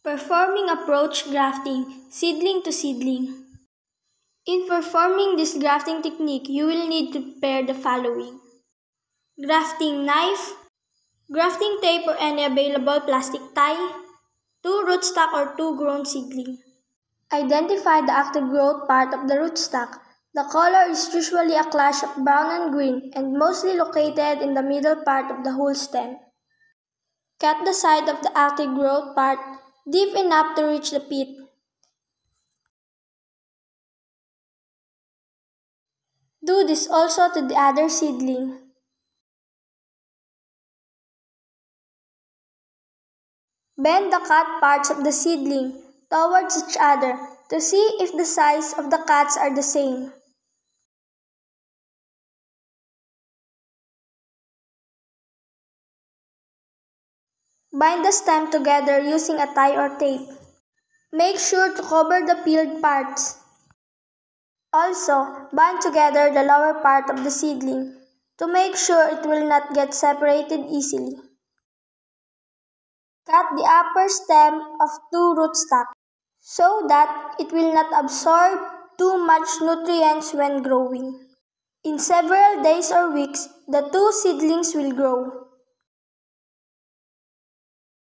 Performing approach grafting, seedling to seedling. In performing this grafting technique, you will need to prepare the following: grafting knife, grafting tape or any available plastic tie, 2 rootstock or 2 grown seedling. Identify the active growth part of the rootstock. The color is usually a clash of brown and green and mostly located in the middle part of the whole stem. Cut the side of the active growth part deep enough to reach the pit. Do this also to the other seedling. Bend the cut parts of the seedling towards each other to see if the size of the cuts are the same. Bind the stem together using a tie or tape. Make sure to cover the peeled parts. Also, bind together the lower part of the seedling to make sure it will not get separated easily. Cut the upper stem of 2 rootstocks so that it will not absorb too much nutrients when growing. In several days or weeks, the 2 seedlings will grow.